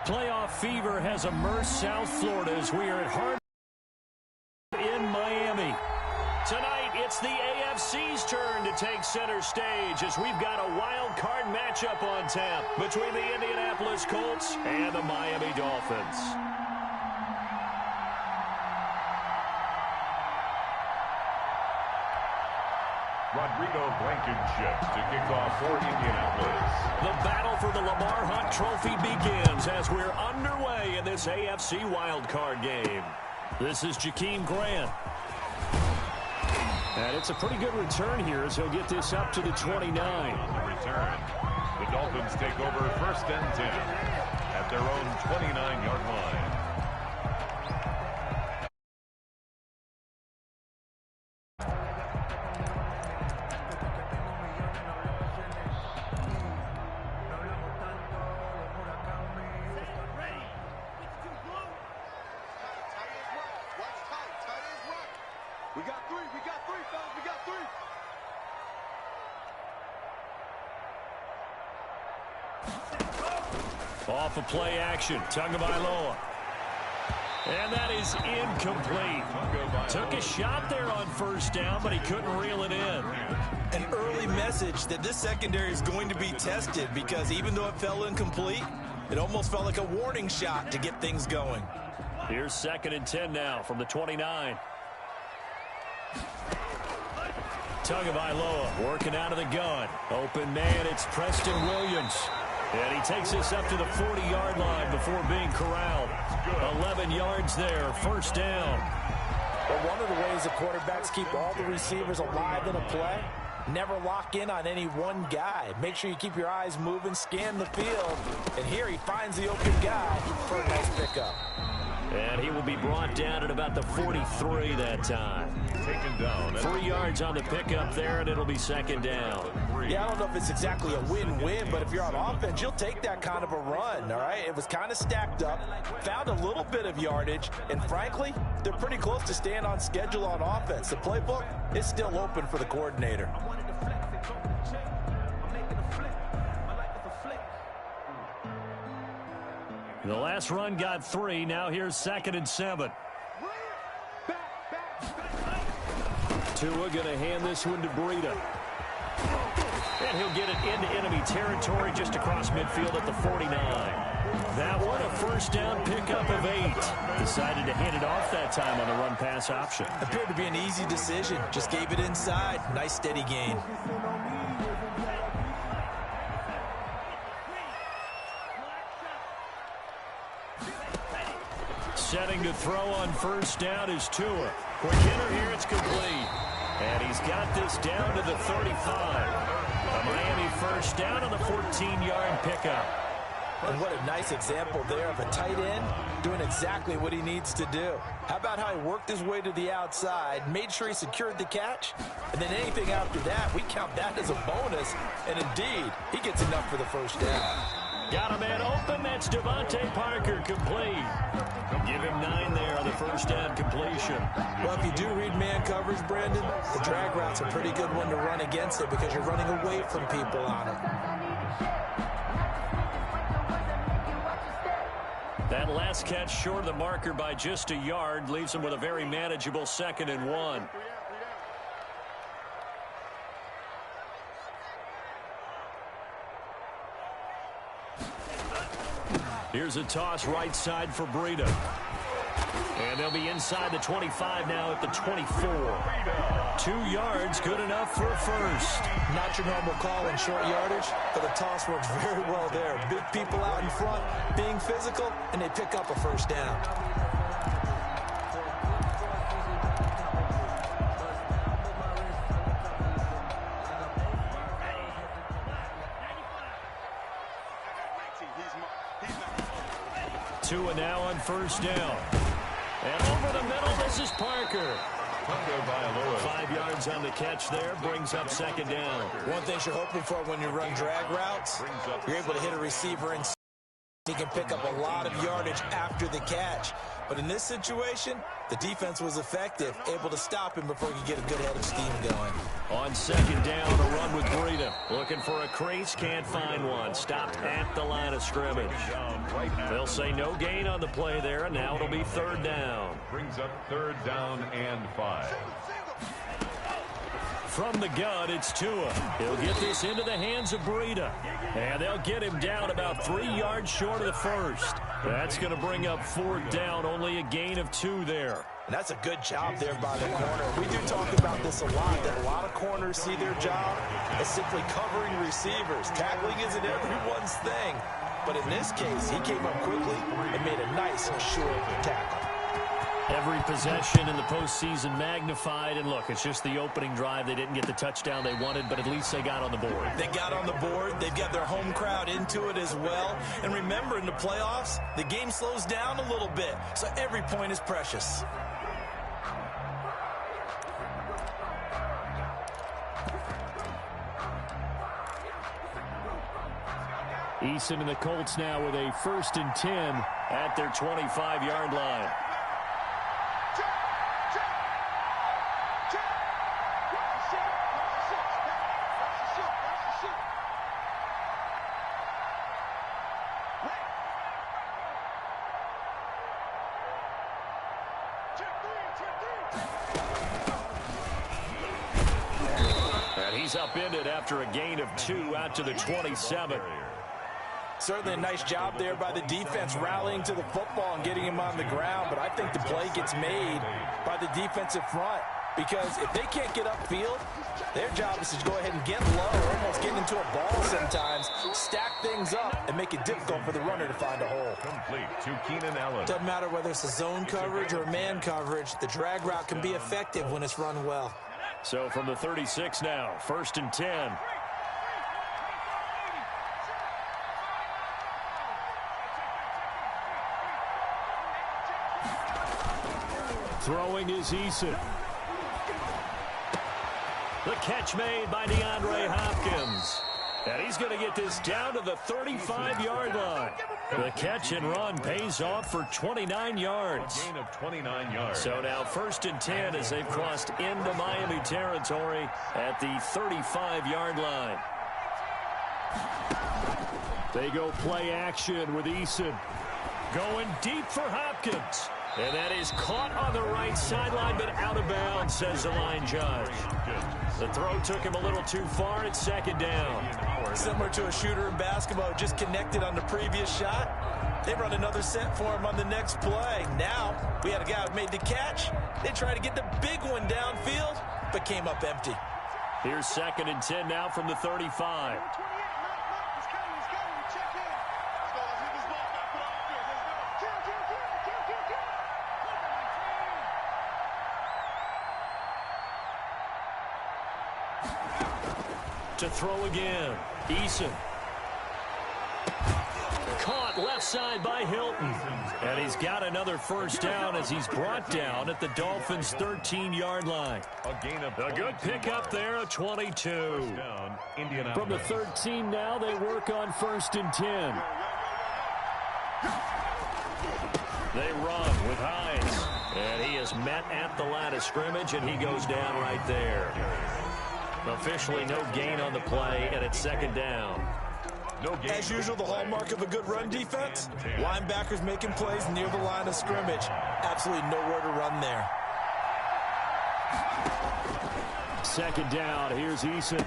Playoff fever has immersed South Florida as we are at Hard in Miami. Tonight, it's the AFC's turn to take center stage as we've got a wild card matchup on tap between the Indianapolis Colts and the Miami Dolphins. Rodrigo Blankenship to kick off for Indianapolis. The battle for the Lamar Hunt Trophy begins as we're underway in this AFC wildcard game. This is Jakeem Grant. And it's a pretty good return here as he'll get this up to the 29. On the return, the Dolphins take over 1st and 10 at their own 29-yard line. Off of play action, Tagovailoa. And that is incomplete. Took a shot there on 1st down, but he couldn't reel it in. An early message that this secondary is going to be tested because even though it fell incomplete, it almost felt like a warning shot to get things going. Here's 2nd and 10 now from the 29. Tagovailoa working out of the gun. Open man, it's Preston Williams. And he takes this up to the 40-yard line before being corralled. 11 yards there, 1st down. Well, one of the ways the quarterbacks keep all the receivers alive in a play, never lock in on any one guy. Make sure you keep your eyes moving, scan the field. And here he finds the open guy for a nice pickup. And he will be brought down at about the 43 that time. Taken down. 3 yards on the pickup there, and it'll be 2nd down. Yeah, I don't know if it's exactly a win-win, but if you're on offense, you'll take that kind of a run, all right? It was kind of stacked up, found a little bit of yardage, and frankly, they're pretty close to staying on schedule on offense. The playbook is still open for the coordinator. The last run got 3. Now here's 2nd and 7. Tua going to hand this one to Breida. And he'll get it into enemy territory just across midfield at the 49. That one, a 1st down pickup of 8. Decided to hand it off that time on the run-pass option. Appeared to be an easy decision. Just gave it inside. Nice steady gain. Setting to throw on 1st down is Tua. Quick hitter here, it's complete. And he's got this down to the 35. A Miami 1st down on the 14-yard pickup. And what a nice example there of a tight end doing exactly what he needs to do. How about how he worked his way to the outside, made sure he secured the catch, and then anything after that, we count that as a bonus. And indeed, he gets enough for the 1st down. Got a man open. That's Devontae Parker complete. Give him 9 there on the 1st down completion. Well, if you do read man coverage, Brandon, the drag route's a pretty good one to run against it because you're running away from people on it. That last catch short of the marker by just a yard leaves him with a very manageable 2nd and 1. Here's a toss right side for Breida. And they'll be inside the 25 now at the 24. 2 yards, good enough for a 1st. Not your normal call in short yardage, but the toss works very well there. Big people out in front, being physical, and they pick up a 1st down. Tua now on 1st down. And over the middle, this is Parker. 5 yards on the catch there, brings up 2nd down. One thing you're hoping for when you run drag routes, you're able to hit a receiver and he can pick up a lot of yardage after the catch. But in this situation, the defense was effective, able to stop him before he could get a good head of steam going. On 2nd down, a run again with Breida. Looking for a crease, can't find one. Stopped at the line of scrimmage. They'll say no gain on the play there, and now it'll be third down. Brings up third down and 5. From the gun, it's Tua. He'll get this into the hands of Breida. And they'll get him down about 3 yards short of the first. That's going to bring up fourth down, only a gain of 2 there. And that's a good job there by the corner. We do talk about this a lot, that a lot of corners see their job as simply covering receivers. Tackling isn't everyone's thing. But in this case, he came up quickly and made a nice, short tackle. Every possession in the postseason magnified. And look, it's just the opening drive. They didn't get the touchdown they wanted, but at least they got on the board. They got on the board. They've got their home crowd into it as well. And remember, in the playoffs, the game slows down a little bit. So every point is precious. Eason and the Colts now with a 1st and 10 at their 25-yard line. And he's upended after a gain of 2 out to the 27. Certainly a nice job there by the defense rallying to the football and getting him on the ground, but I think the play gets made by the defensive front because if they can't get upfield, their job is to go ahead and get low, almost get into a ball sometimes, stack things up, and make it difficult for the runner to find a hole. Complete to Keenan Allen. Doesn't matter whether it's a zone coverage or man coverage, the drag route can be effective when it's run well. So from the 36 now, 1st and 10. Throwing is Eason. The catch made by DeAndre Hopkins. And he's going to get this down to the 35-yard line. The catch and run pays off for 29 yards. Gain of 29 yards. So now 1st and 10 as they've crossed into Miami territory at the 35-yard line. They go play action with Eason. Going deep for Hopkins. And that is caught on the right sideline, but out of bounds, says the line judge. The throw took him a little too far. It's 2nd down. Similar to a shooter in basketball, just connected on the previous shot. They run another set for him on the next play. Now, we had a guy who made the catch. They tried to get the big one downfield, but came up empty. Here's 2nd and 10 now from the 35. To throw again. Eason. Caught left side by Hilton. And he's got another 1st down as he's brought down at the Dolphins' 13-yard line. A good pickup there, a 22. From the 13 now, they work on 1st and 10. They run with Hines. And he is met at the line of scrimmage, and he goes down right there. Officially no gain on the play, and it's 2nd down. As usual, the hallmark of a good run defense, linebackers making plays near the line of scrimmage. Absolutely nowhere to run there. 2nd down, here's Eason.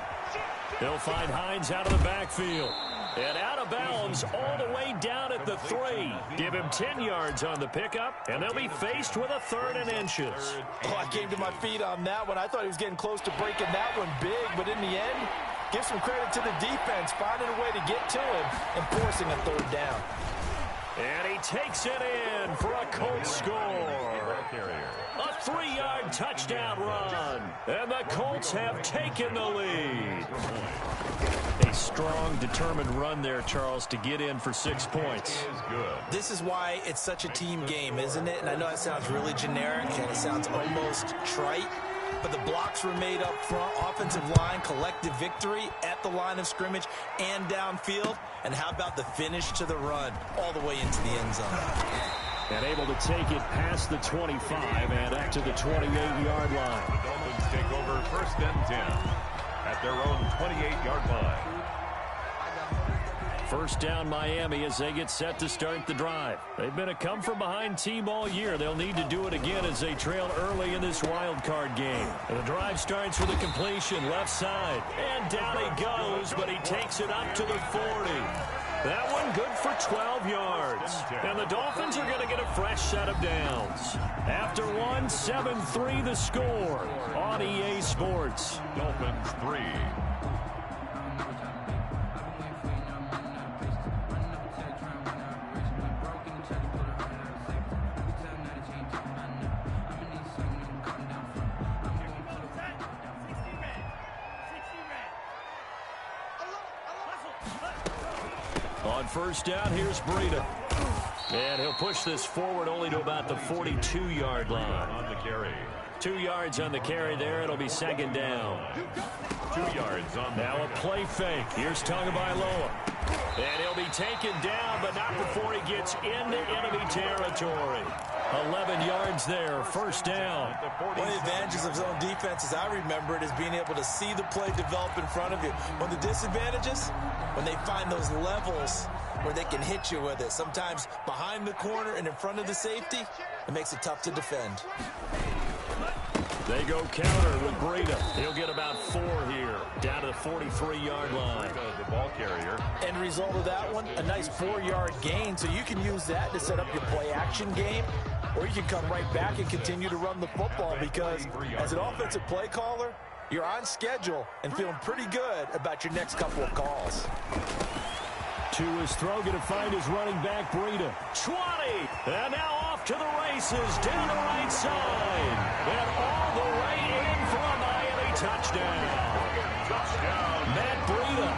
He'll find Hines out of the backfield. And out of bounds all the way down at the 3. Give him 10 yards on the pickup, and they'll be faced with a 3rd and inches. Oh, I came to my feet on that one. I thought he was getting close to breaking that one big, but in the end, give some credit to the defense, finding a way to get to him and forcing a 3rd down. And he takes it in for a Colts score. A 3-yard touchdown run. And the Colts have taken the lead. A strong, determined run there, Charles, to get in for 6 points. This is why it's such a team game, isn't it? And I know it sounds really generic and it sounds almost trite, but the blocks were made up front, offensive line, collective victory at the line of scrimmage and downfield. And how about the finish to the run all the way into the end zone? And able to take it past the 25 and up to the 28-yard line. The Dolphins take over 1st and 10. at their own 28-yard line. First down Miami as they get set to start the drive. They've been a come-from-behind team all year. They'll need to do it again as they trail early in this wild card game. And the drive starts with a completion left side. And down he goes, but he takes it up to the 40. That one good for 12 yards. And the Dolphins are going to get a fresh set of downs. After one, 7-3 the score on EA Sports. Dolphins 3. On first down, here's Breida. And he'll push this forward only to about the 42-yard line. On the carry. 2 yards on the carry there. It'll be second down. 2 yards on the Now a play fake. Here's Tagovailoa. And he'll be taken down, but not before he gets into enemy territory. 11 yards there, first down. One of the advantages of zone defense, as I remember it, is being able to see the play develop in front of you. One of the disadvantages, when they find those levels where they can hit you with it. Sometimes behind the corner and in front of the safety, it makes it tough to defend. They go counter with Breida. He'll get about 4 here, down to the 43-yard line. The ball carrier. End result of that one, a nice 4-yard gain, so you can use that to set up your play-action game, or you can come right back and continue to run the football because as an offensive play caller, you're on schedule and feeling pretty good about your next couple of calls. To his throw, going to find his running back, Breida. 20, and now off to the races, down the right side, and all the way in for a Miami touchdown. Matt Breida,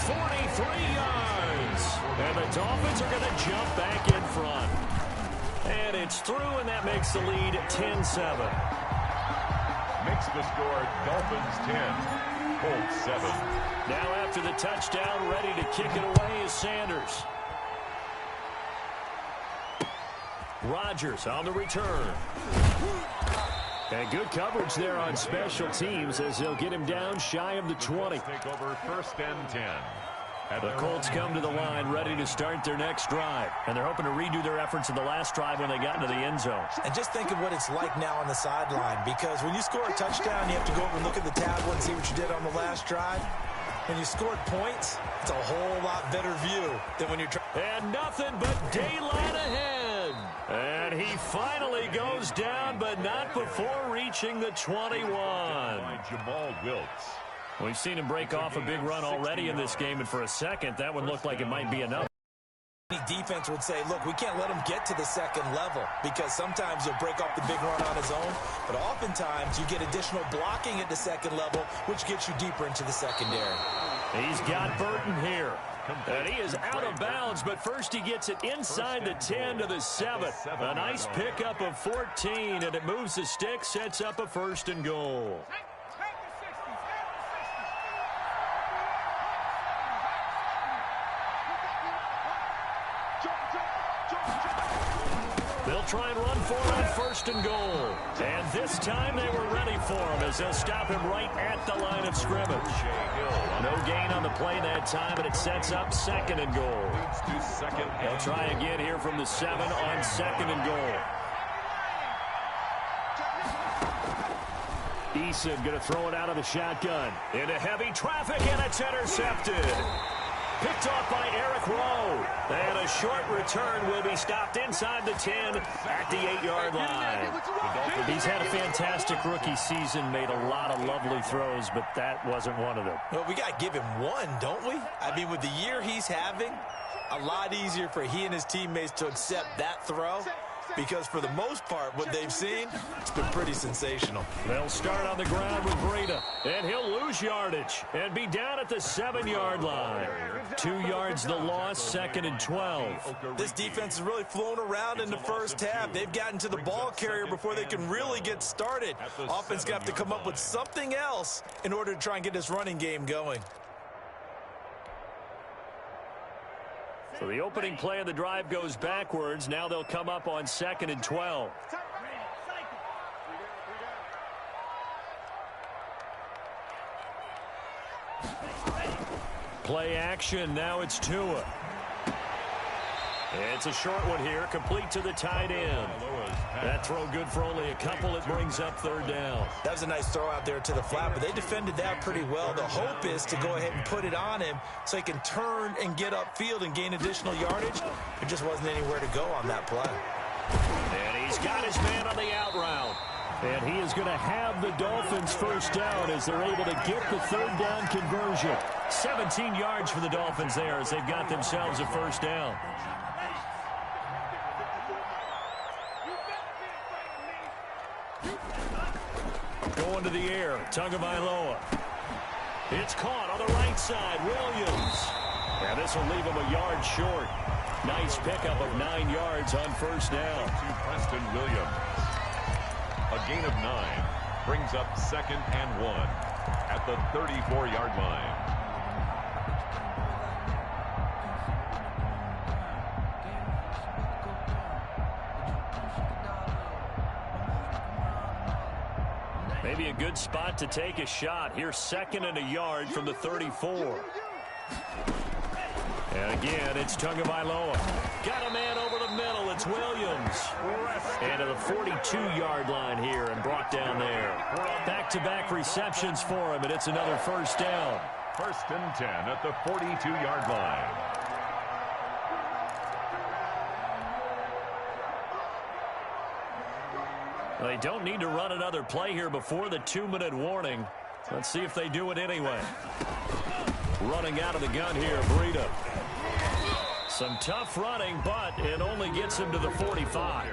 43 yards, and the Dolphins are going to jump back in front. And it's through, and that makes the lead 10-7. Makes the score Dolphins 10. Colts 7. Now after the touchdown, ready to kick it away is Sanders. Rodgers on the return. And good coverage there on special teams as they'll get him down shy of the 20. Take over first and 10. The Colts come to the line ready to start their next drive. And they're hoping to redo their efforts in the last drive when they got into the end zone. And just think of what it's like now on the sideline, because when you score a touchdown, you have to go over and look at the tablet and see what you did on the last drive. When you scored points, it's a whole lot better view than when you're trying. And nothing but daylight ahead. And he finally goes down, but not before reaching the 21. Jamal Wilkes. We've seen him break off a big run already in this game, and for a second, that one looked like it might be enough. Any defense would say, look, we can't let him get to the second level because sometimes he'll break off the big run on his own, but oftentimes you get additional blocking at the second level, which gets you deeper into the secondary. He's got Burton here. And he is out of bounds, but first he gets it inside the 10 to the 7. A nice pickup of 14, and it moves the stick, sets up a first and goal. They'll try and run for it on first and goal. And this time they were ready for him as they'll stop him right at the line of scrimmage. No gain on the play that time, but it sets up second and goal. They'll try again here from the 7 on second and goal. Eason going to throw it out of the shotgun. Into heavy traffic, and it's intercepted. Picked off by Eric Rowe. And a short return will be stopped inside the 10 at the 8-yard line. He's had a fantastic rookie season, made a lot of lovely throws, but that wasn't one of them. Well, we got to give him one, don't we? I mean, with the year he's having, a lot easier for he and his teammates to accept that throw. Because for the most part, what they've seen, it's been pretty sensational. They'll start on the ground with Breida, and he'll lose yardage and be down at the 7-yard line. 2 yards the loss, second and 12. This defense has really flown around in the first half. They've gotten to the ball carrier before they can really get started. Offense got to come up with something else in order to try and get this running game going. So the opening play of the drive goes backwards. Now they'll come up on second and 12. Play action. Now it's Tua. It's a short one here, complete to the tight end. That throw good for only a couple. It brings up third down. That was a nice throw out there to the flat, but they defended that pretty well. The hope is to go ahead and put it on him so he can turn and get upfield and gain additional yardage. There just wasn't anywhere to go on that play. And he's got his man on the out route. And he is going to have the Dolphins first down as they're able to get the third down conversion. 17 yards for the Dolphins there as they've got themselves a first down. Going to the air, Tagovailoa. It's caught on the right side, Williams. And this will leave him a yard short. Nice pickup of 9 yards on first down. To Preston Williams. A gain of 9 brings up 2nd and 1 at the 34-yard line. Maybe a good spot to take a shot. Here's 2nd and a yard from the 34. And again, it's Tagovailoa. Got a man over the middle. It's Williams. And to the 42-yard line here and brought down there. Back-to-back receptions for him, and it's another first down. 1st and 10 at the 42-yard line. They don't need to run another play here before the 2-minute warning. Let's see if they do it anyway. Running out of the gun here, Breida. Some tough running, but it only gets him to the 45.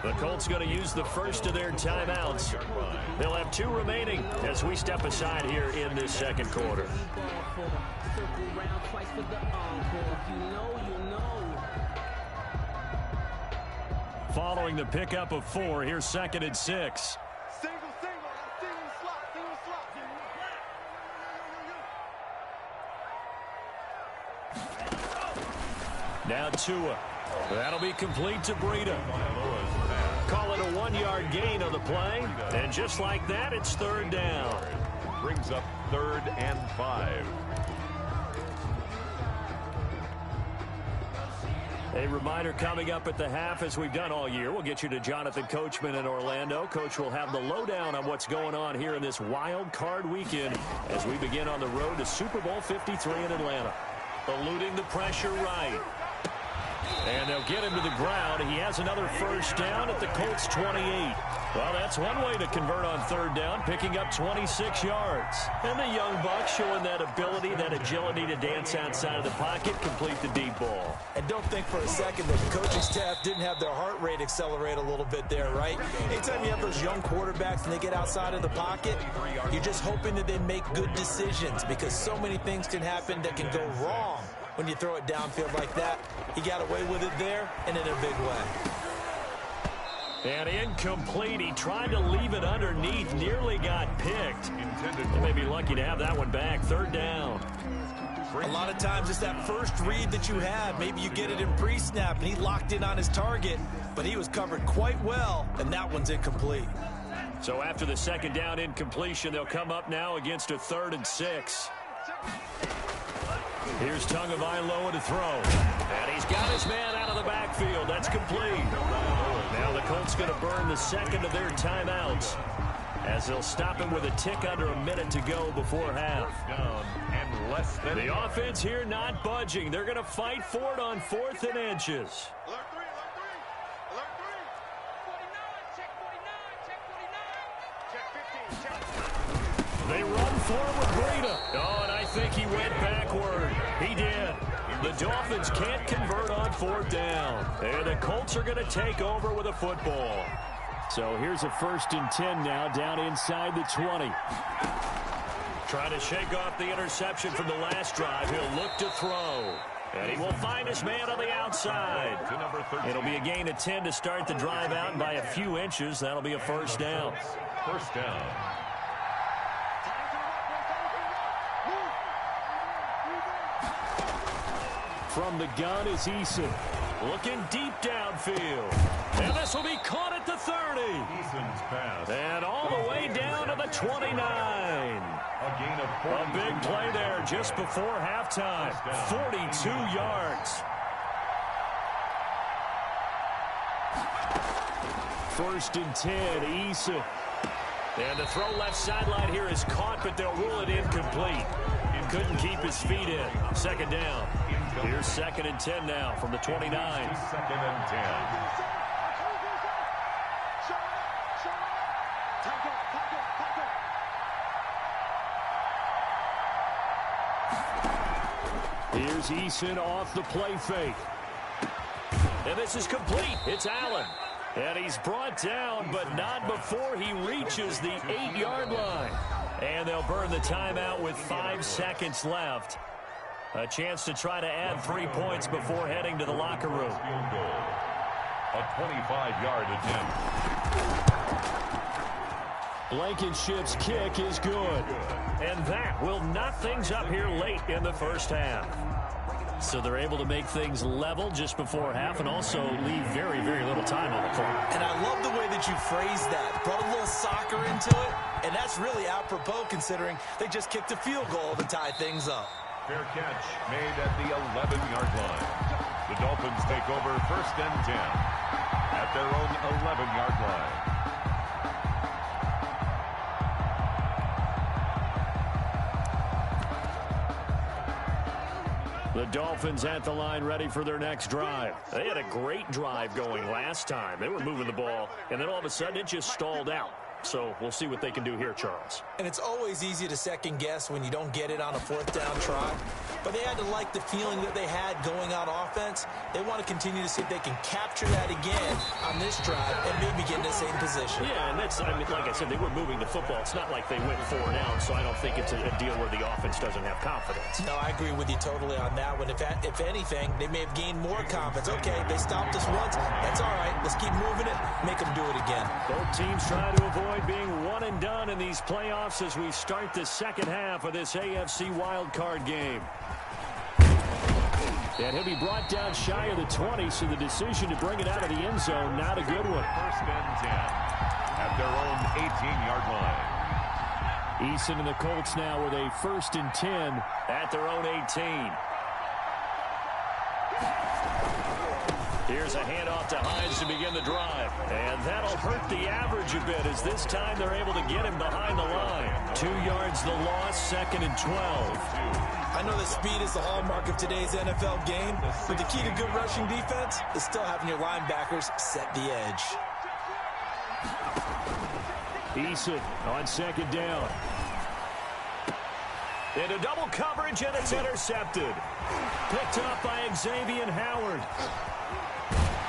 The Colts going to use the first of their timeouts. They'll have 2 remaining as we step aside here in this second quarter. Following the pickup of 4, here's 2nd and 6. Now Tua. That'll be complete to Breida. Call it a 1-yard gain on the play. And just like that, it's third down. Brings up 3rd and 5. A reminder coming up at the half, as we've done all year. We'll get you to Jonathan Coachman in Orlando. Coach will have the lowdown on what's going on here in this wild card weekend as we begin on the road to Super Bowl 53 in Atlanta. Eluding the pressure right. And they'll get him to the ground. He has another first down at the Colts 28. Well, that's one way to convert on third down, picking up 26 yards. And the young buck showing that ability, that agility to dance outside of the pocket, complete the deep ball. And don't think for a second that the coaching staff didn't have their heart rate accelerate a little bit there, right? Anytime you have those young quarterbacks and they get outside of the pocket, you're just hoping that they make good decisions because so many things can happen that can go wrong when you throw it downfield like that. He got away with it there and in a big way. And incomplete. He tried to leave it underneath. Nearly got picked. They may be lucky to have that one back. Third down. A lot of times it's that first read that you have. Maybe you get it in pre-snap and he locked in on his target, but he was covered quite well, and that one's incomplete. So after the second down incompletion, they'll come up now against a 3rd and 6. Here's Tagovailoa to throw. And he's got his man out of the backfield. That's complete. Now the Colts going to burn the second of their timeouts as they'll stop him with a tick under a minute to go before half. And less than the offense here not budging. They're going to fight for it on 4th and inches. They run forward, Breida. Oh, and I think he went backward. He did. The Dolphins can't convert on 4th down. And the Colts are going to take over with a football. So here's a 1st and 10 now, down inside the 20. Trying to shake off the interception from the last drive. He'll look to throw. And he will find his man on the outside. It'll be a gain of 10 to start the drive out, and by a few inches, that'll be a first down. First down. From the gun is Eason. Looking deep downfield. And this will be caught at the 30. Eason's pass. And all the way down to the 29. A gain of 4. A big play there just before halftime. 42 yards. First and 10, Eason. And the throw left sideline here is caught, but they'll rule it incomplete. He couldn't keep his feet in. Second down. Here's second and 10 now from the 29. Second and 10. Here's Eason off the play fake. And this is complete. It's Allen. And he's brought down, but not before he reaches the 8-yard line. And they'll burn the timeout with 5 seconds left. A chance to try to add 3 points before heading to the locker room. Field goal. A 25-yard attempt. Blankenship's kick is good. And that will knock things up here late in the first half. So they're able to make things level just before half and also leave very, very little time on the clock. And I love the way that you phrased that. Brought a little soccer into it, and that's really apropos considering they just kicked a field goal to tie things up. Fair catch made at the 11-yard line. The Dolphins take over first and 10 at their own 11-yard line. The Dolphins at the line ready for their next drive. They had a great drive going last time. They were moving the ball, and then all of a sudden it just stalled out. So we'll see what they can do here, Charles. And it's always easy to second guess when you don't get it on a fourth down try. But they had to like the feeling that they had going on offense. They want to continue to see if they can capture that again on this drive and maybe get in the same position. Yeah, and that's, I mean, like I said, they were moving the football. It's not like they went 4 down, so I don't think it's a deal where the offense doesn't have confidence. No, I agree with you totally on that one. If anything, they may have gained more confidence. Okay, they stopped us once. That's all right. Let's keep moving it. Make them do it again. Both teams try to avoid being one and done in these playoffs as we start the second half of this AFC wildcard game. And he'll be brought down shy of the 20, so the decision to bring it out of the end zone, not a good one. First and 10 at their own 18-yard line. Eason and the Colts now with a first and 10 at their own 18. Here's a handoff to Hines to begin the drive. And that'll hurt the average a bit as this time they're able to get him behind the line. 2 yards the loss, second and 12. I know that speed is the hallmark of today's NFL game, but the key to good rushing defense is still having your linebackers set the edge. Eason on second down. Into double coverage, and it's intercepted. Picked up by Xavier Howard.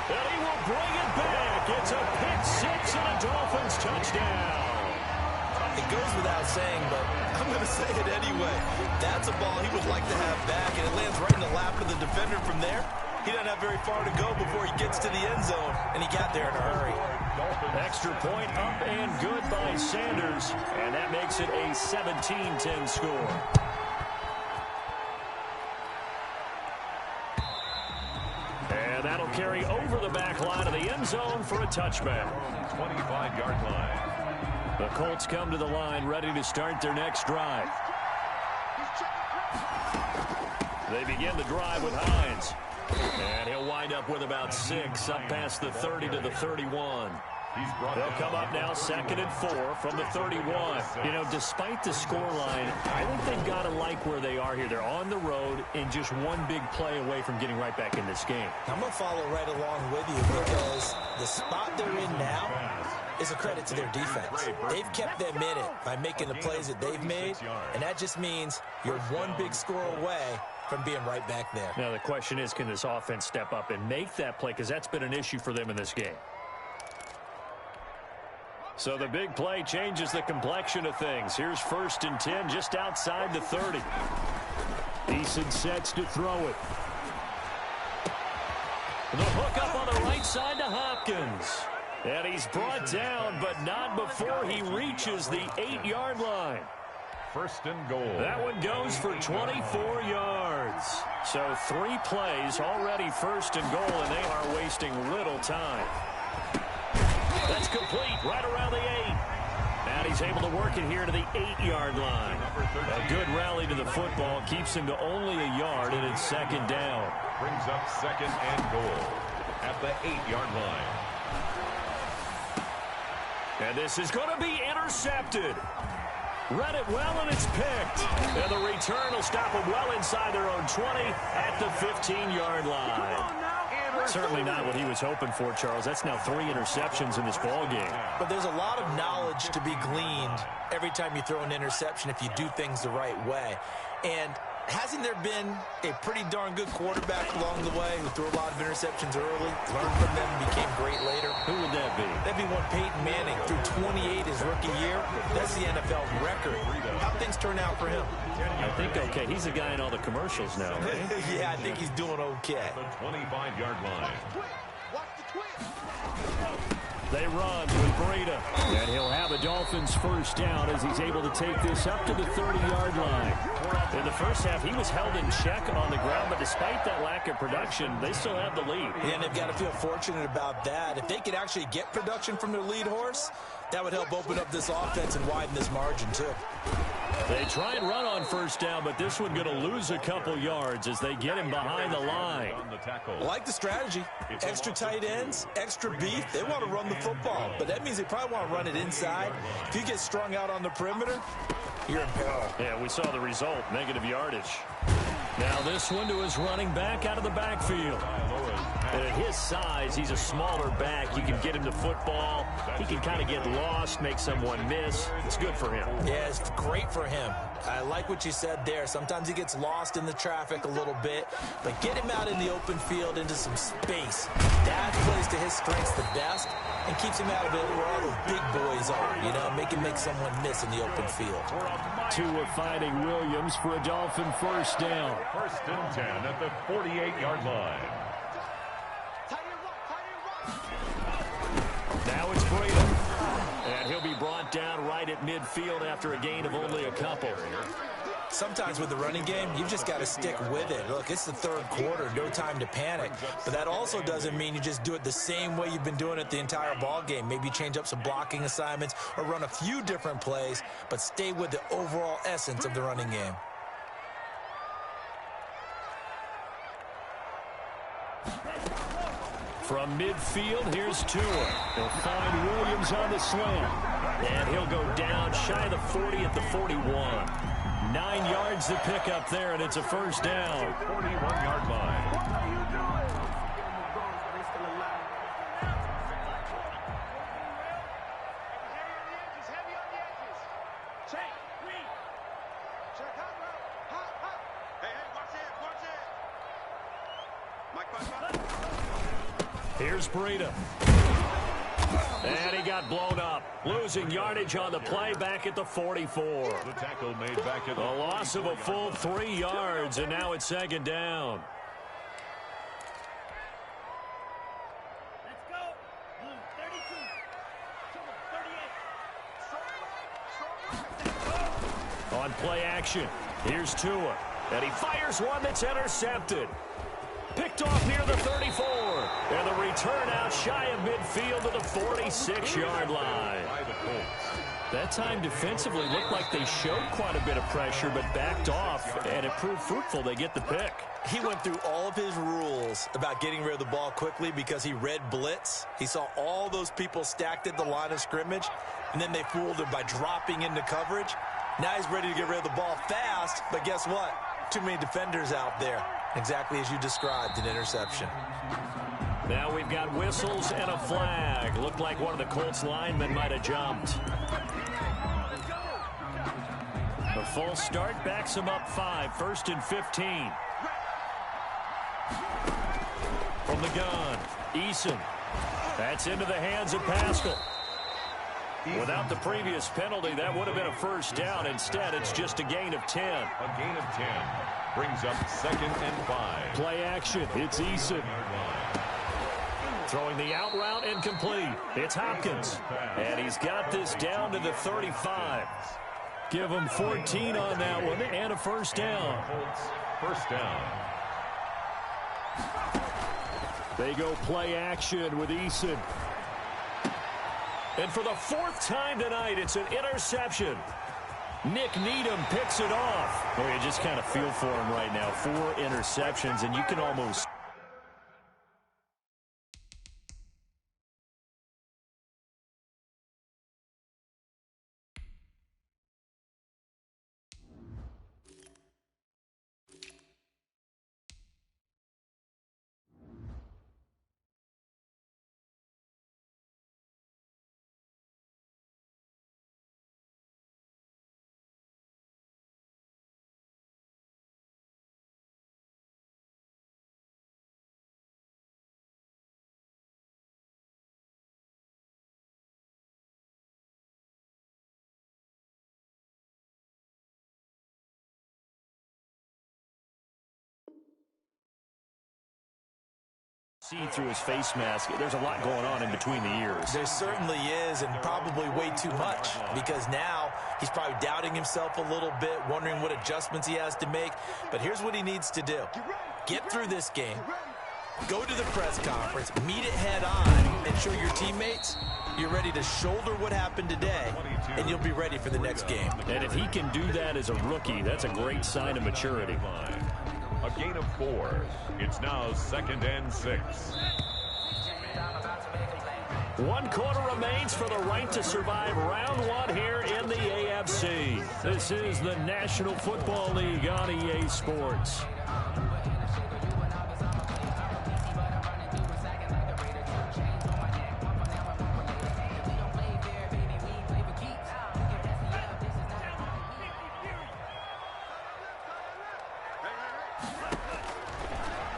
And he will bring it back. It's a pick-6 and a Dolphins touchdown. It goes without saying, but I'm going to say it anyway. That's a ball he would like to have back, and it lands right in the lap of the defender from there. He doesn't have very far to go before he gets to the end zone, and he got there in a hurry. Extra point up and good by Sanders, and that makes it a 17-10 score. And that'll carry over the back line of the end zone for a touchback. 25-yard line. The Colts come to the line ready to start their next drive. They begin the drive with Hines. And he'll wind up with about 6 up past the 30 to the 31. They'll come up now second and 4 from the 31. You know, despite the scoreline, I think they've got to like where they are here. They're on the road and just one big play away from getting right back in this game. I'm going to follow right along with you because the spot they're in now is a credit to their defense. They've kept them in it by making the plays that they've made, and that just means you're one big score away from being right back there. Now, the question is, can this offense step up and make that play? Because that's been an issue for them in this game. So the big play changes the complexion of things. Here's first and 10 just outside the 30. Eason sets to throw it. The hook up on the right side to Hopkins. And he's brought down, but not before he reaches the 8-yard line. First and goal. That one goes for 24 yards. yards. So 3 plays, already first and goal, and they are wasting little time. That's complete right around the 8. And he's able to work it here to the 8-yard line. A good rally to the football keeps him to only a yard, and it's second down. Brings up second and goal at the 8-yard line. And this is going to be intercepted. Read it well, and it's picked. And the return will stop them well inside their own 20 at the 15-yard line. Certainly not what he was hoping for, Charles. That's now 3 interceptions in this ball game. But there's a lot of knowledge to be gleaned every time you throw an interception if you do things the right way. And hasn't there been a pretty darn good quarterback along the way who threw a lot of interceptions early, learned from them, and became great later? Who would that be? That'd be one Peyton Manning threw 28 his rookie year. That's the NFL record. How'd things turn out for him? I think okay. He's the guy in all the commercials now, right? Yeah, I think he's doing okay. The 25-yard line. They run with Breida, and he'll have a Dolphins first down as he's able to take this up to the 30-yard line. In the first half, he was held in check on the ground, but despite that lack of production, they still have the lead. Yeah, and they've got to feel fortunate about that. If they could actually get production from their lead horse, that would help open up this offense and widen this margin, too. They try and run on first down, but this one going to lose a couple yards as they get him behind the line. I like the strategy. Extra tight ends, extra beef. They want to run the football, but that means they probably want to run it inside. If you get strung out on the perimeter, you're in peril. Yeah, we saw the result, negative yardage. Now this one to his running back out of the backfield. And at his size, he's a smaller back. You can get him the football. He can kind of get lost, make someone miss. It's good for him. Yeah, it's great for him. I like what you said there. Sometimes he gets lost in the traffic a little bit, but get him out in the open field into some space. That plays to his strengths the best and keeps him out of it where all those big boys are, you know, make him make someone miss in the open field. Tua finding Williams for a Dolphin first down. First and 10 at the 48-yard line. Now it's Breida. And he'll be brought down right at midfield after a gain of only a couple. Sometimes with the running game, you've just got to stick with it. Look, it's the third quarter, no time to panic. But that also doesn't mean you just do it the same way you've been doing it the entire ball game. Maybe change up some blocking assignments or run a few different plays, but stay with the overall essence of the running game. From midfield, here's Tua. He'll find Williams on the slant. And he'll go down shy of the 40 at the 41. 9 yards to pick up there, and it's a first down. 41-yard line. Here's Breida. And he got blown up. Losing yardage on the play back at the 44. The tackle made back at the A loss of a full 3 yards, and now it's second down. Let's go. Blue 32. 38. On play action, here's Tua. And he fires one that's intercepted. Picked off near the 34. And the return out shy of midfield to the 46-yard line. That time defensively looked like they showed quite a bit of pressure, but backed off, and it proved fruitful. They get the pick. He went through all of his rules about getting rid of the ball quickly because he read blitz. He saw all those people stacked at the line of scrimmage, and then they fooled him by dropping into coverage. Now he's ready to get rid of the ball fast, but guess what? Too many defenders out there. Exactly as you described, an interception. Now we've got whistles and a flag. Looked like one of the Colts linemen might have jumped. The full start backs him up 5, first and 15. From the gun, Eason. That's into the hands of Pascal. Without the previous penalty, that would have been a first down. Instead, it's just a gain of 10. A gain of 10 brings up second and 5. Play action. It's Eason. Throwing the out route incomplete. It's Hopkins. And he's got this down to the 35. Give them 14 on that one and a first down. First down. They go play action with Eason. And for the fourth time tonight, it's an interception. Nick Needham picks it off. Oh, you just kind of feel for him right now. 4 interceptions, and you can almost... see through his face mask. There's a lot going on in between the ears. There certainly is, and probably way too much, because now he's probably doubting himself a little bit, wondering what adjustments he has to make. But here's what he needs to do. Get through this game, go to the press conference, meet it head on, and show your teammates you're ready to shoulder what happened today, and you'll be ready for the next game. And if he can do that as a rookie, that's a great sign of maturity. A gain of 4. It's now 2nd and 6. 1 quarter remains for the right to survive round 1 here in the AFC. This is the National Football League on EA Sports.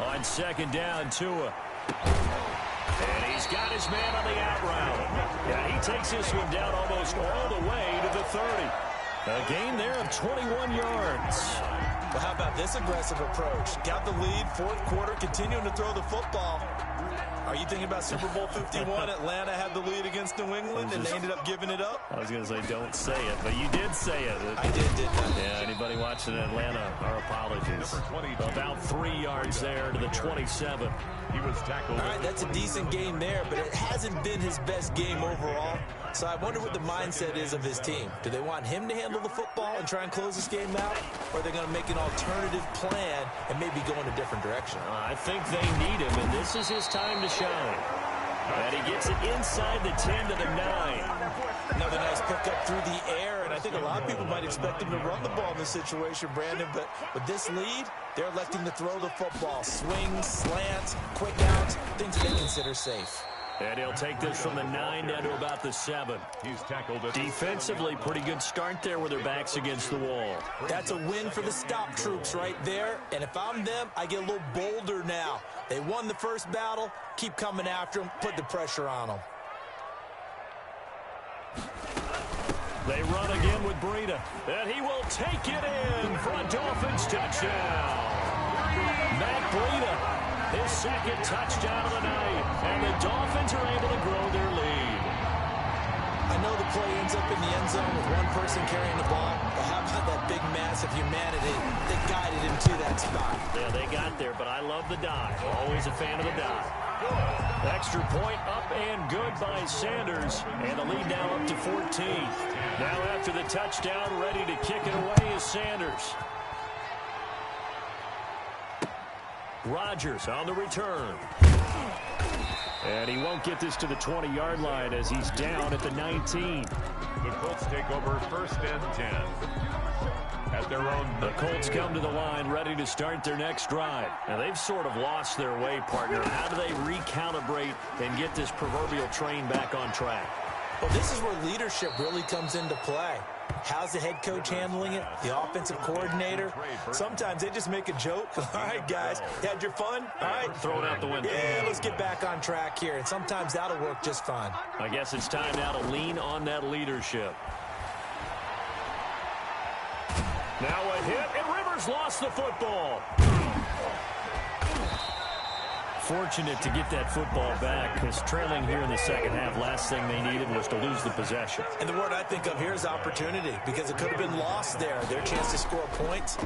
On 2nd down, Tua. And he's got his man on the out route. Yeah, he takes this one down almost all the way to the 30. A gain there of 21 yards. Well, how about this aggressive approach? Got the lead, 4th quarter, continuing to throw the football. Are you thinking about Super Bowl 51? Atlanta had the lead against New England, and they ended up giving it up? I was going to say, don't say it, but you did say it. I didn't I? Yeah, anybody watching Atlanta, our apologies. About 3 yards there to the 27. He was tackled. All right, that's a decent game there, but it hasn't been his best game overall. So I wonder what the mindset is of his team. Do they want him to handle the football and try and close this game out? Or are they going to make an alternative plan and maybe go in a different direction? I think they need him, and this is his time to shine. And he gets it inside the 10 to the 9. Another nice pickup through the air, and I think a lot of people might expect him to run the ball in this situation, Brandon, but with this lead, they're electing to throw the football. Swings, slants, quick outs, things they consider safe. And he'll take this from the 9 down to about the 7. He's tackled. Defensively, pretty good start there with their backs against the wall. That's a win for the stop troops right there. And if I'm them, I get a little bolder now. They won the first battle. Keep coming after them. Put the pressure on them. They run again with Breida. And he will take it in for a Dolphins touchdown. Matt Breida. His 2nd touchdown of the night, and the Dolphins are able to grow their lead. I know the play ends up in the end zone with one person carrying the ball, but how about that big mass of humanity that guided him to that spot? Yeah, they got there, but I love the dive. Always a fan of the dive. Extra point up and good by Sanders, and the lead now up to 14. Now after the touchdown, ready to kick it away is Sanders. Rodgers on the return. And he won't get this to the 20-yard line as he's down at the 19. The Colts take over 1st and 10. At their own. The Colts come to the line ready to start their next drive. Now they've sort of lost their way, partner. How do they recalibrate and get this proverbial train back on track? Well, this is where leadership really comes into play. How's the head coach handling it? The offensive coordinator? Sometimes they just make a joke. All right, guys, you had your fun? All right. Throw it out the window. Yeah, let's get back on track here. And sometimes that'll work just fine. I guess it's time now to lean on that leadership. Now a hit, and Rivers lost the football. Fortunate to get that football back, because trailing here in the second half, last thing they needed was to lose the possession. And the word I think of here is opportunity, because it could have been lost there, their chance to score points.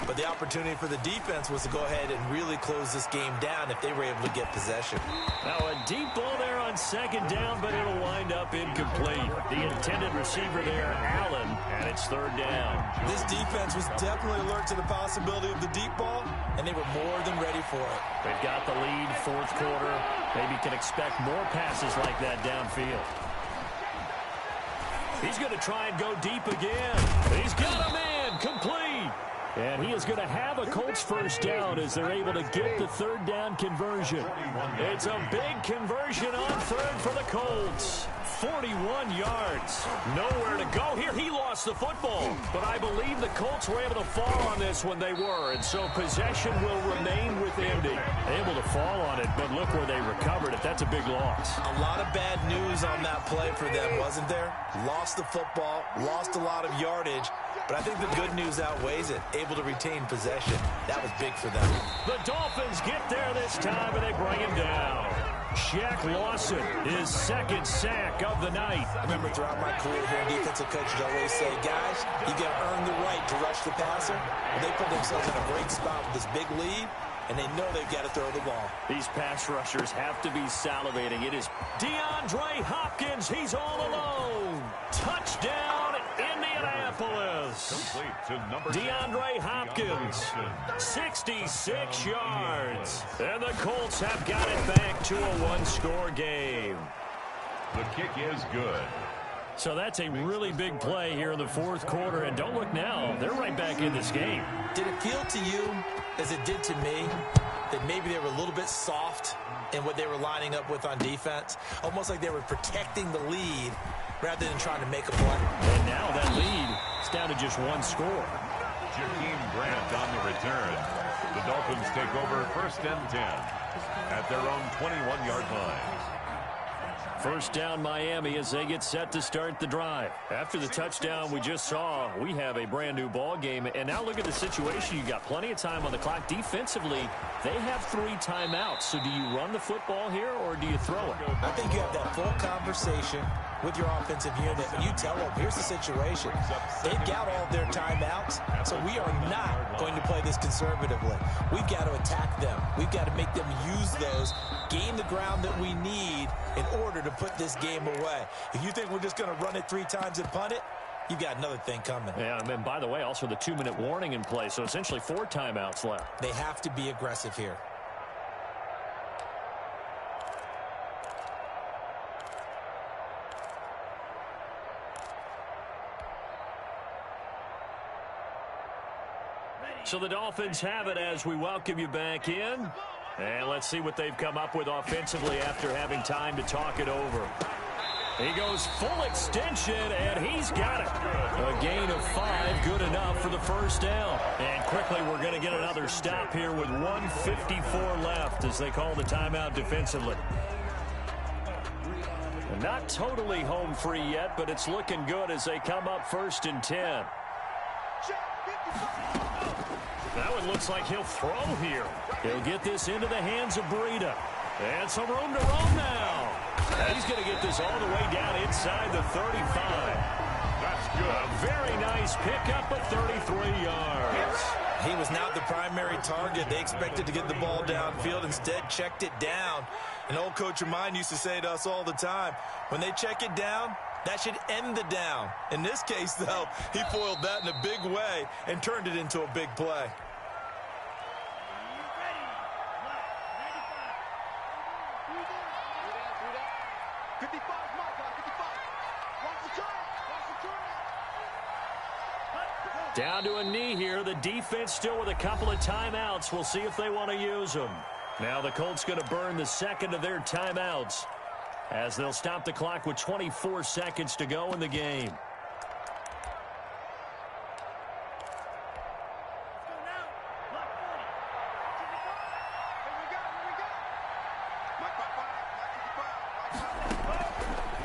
But the opportunity for the defense was to go ahead and really close this game down if they were able to get possession. Now a deep ball there on second down, but it'll wind up incomplete. The intended receiver there, Allen, and it's third down. This defense was definitely alert to the possibility of the deep ball, and they were more than ready for it. They've got the lead, fourth quarter. Maybe can expect more passes like that downfield. He's going to try and go deep again. He's got him in, complete. And he is going to have a Colts first down as they're able to get the third down conversion. It's a big conversion on third for the Colts. 41 yards. Nowhere to go here. He lost the football. But I believe the Colts were able to fall on this when they were. And so possession will remain with Indy. Able to fall on it, but look where they recovered it. That's a big loss. A lot of bad news on that play for them, wasn't there? Lost the football, lost a lot of yardage. But I think the good news outweighs it. Able to retain possession. That was big for them. The Dolphins get there this time, and they bring him down. Shaq Lawson, his second sack of the night. I remember throughout my career here, defensive coaches always say, guys, you got to earn the right to rush the passer. And they put themselves in a great spot with this big lead, and they know they've got to throw the ball. These pass rushers have to be salivating. It is DeAndre Hopkins. He's all alone. Touchdown, Indianapolis. DeAndre Hopkins, 66 yards. And the Colts have got it back to a one-score game. The kick is good. So that's a really big play here in the fourth quarter. And don't look now, they're right back in this game. Did it feel to you, as it did to me, that maybe they were a little bit soft in what they were lining up with on defense? Almost like they were protecting the lead rather than trying to make a play. And now that lead is down to just one score. Jakeem Grant on the return. The Dolphins take over first and 10 at their own 21-yard line. First down Miami as they get set to start the drive. After the touchdown we just saw, we have a brand new ball game. And now look at the situation. You got plenty of time on the clock. Defensively, they have 3 timeouts. So do you run the football here or do you throw it? I think you have that full conversation with your offensive unit, and you tell them, here's the situation. They've got all their timeouts, so we are not going to play this conservatively. We've got to attack them. We've got to make them use those, gain the ground that we need in order to put this game away. If you think we're just going to run it 3 times and punt it, you've got another thing coming. Yeah, and by the way, also the 2-minute warning in play, so essentially 4 timeouts left. They have to be aggressive here. So the Dolphins have it as we welcome you back in. And let's see what they've come up with offensively after having time to talk it over. He goes full extension, and he's got it. A gain of 5, good enough for the first down. And quickly, we're going to get another stop here with 1:54 left as they call the timeout defensively. And not totally home free yet, but it's looking good as they come up first and 10. Now it looks like he'll throw here. He'll get this into the hands of Breida. And some room to roam now. And he's going to get this all the way down inside the 35. That's good. A very nice pickup of 33 yards. He was not the primary target. They expected to get the ball downfield. Instead, checked it down. An old coach of mine used to say to us all the time, when they check it down, that should end the down. In this case, though, he foiled that in a big way and turned it into a big play. Down to a knee here. The defense still with a couple of timeouts. We'll see if they want to use them. Now the Colts going to burn the second of their timeouts as they'll stop the clock with 24 seconds to go in the game.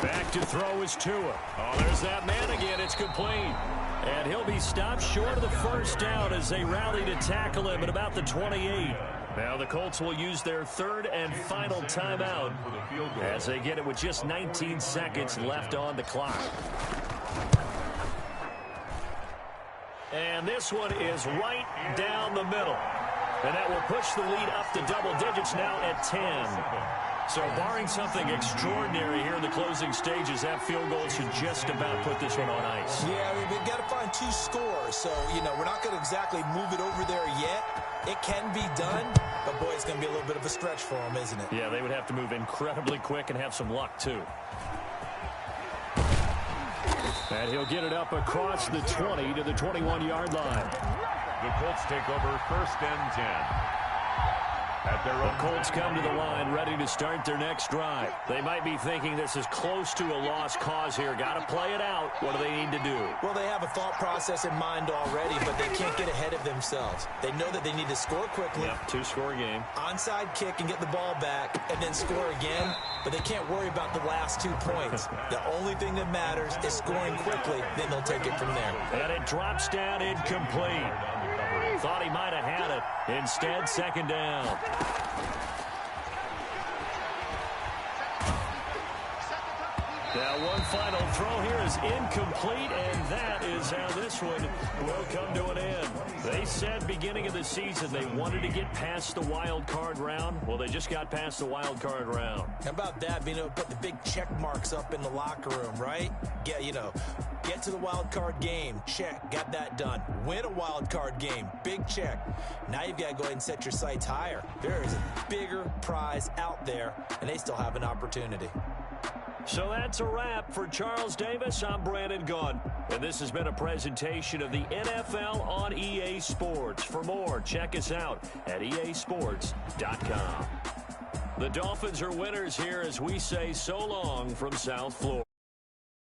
Back to throw is Tua. Oh, there's that man again. It's complete. And he'll be stopped short of the first down as they rally to tackle him at about the 28. Now the Colts will use their third and final timeout as they get it with just 19 seconds left on the clock. And this one is right down the middle. And that will push the lead up to double digits now at 10. So barring something extraordinary here in the closing stages, that field goal should just about put this one on ice. Yeah, we've got to find 2 scores. So, we're not going to exactly move it over there yet. It can be done, but, boy, it's going to be a little bit of a stretch for them, isn't it? Yeah, they would have to move incredibly quick and have some luck, too. And he'll get it up across the 20 to the 21-yard line. The Colts take over first and 10. At their own Colts come to the line ready to start their next drive. They might be thinking this is close to a lost cause here. Got to play it out. What do they need to do? Well, they have a thought process in mind already, but they can't get ahead of themselves. They know that they need to score quickly. Yep, 2-score game. Onside kick and get the ball back and then score again, but they can't worry about the last 2 points. The only thing that matters is scoring quickly, then they'll take it from there. And it drops down incomplete. Thought he might have had it. Instead, second down. Now one final throw here is incomplete, and that is how this one will come to an end. They said beginning of the season they wanted to get past the wild card round. Well, they just got past the wild card round. How about that, being able to put the big check marks up in the locker room, right? Get to the wild card game, check, got that done. Win a wild card game, big check. Now you've got to go ahead and set your sights higher. There is a bigger prize out there, and they still have an opportunity. So that's a wrap for Charles Davis. I'm Brandon Gunn, and this has been a presentation of the NFL on EA Sports. For more, check us out at easports.com. The Dolphins are winners here as we say so long from South Florida.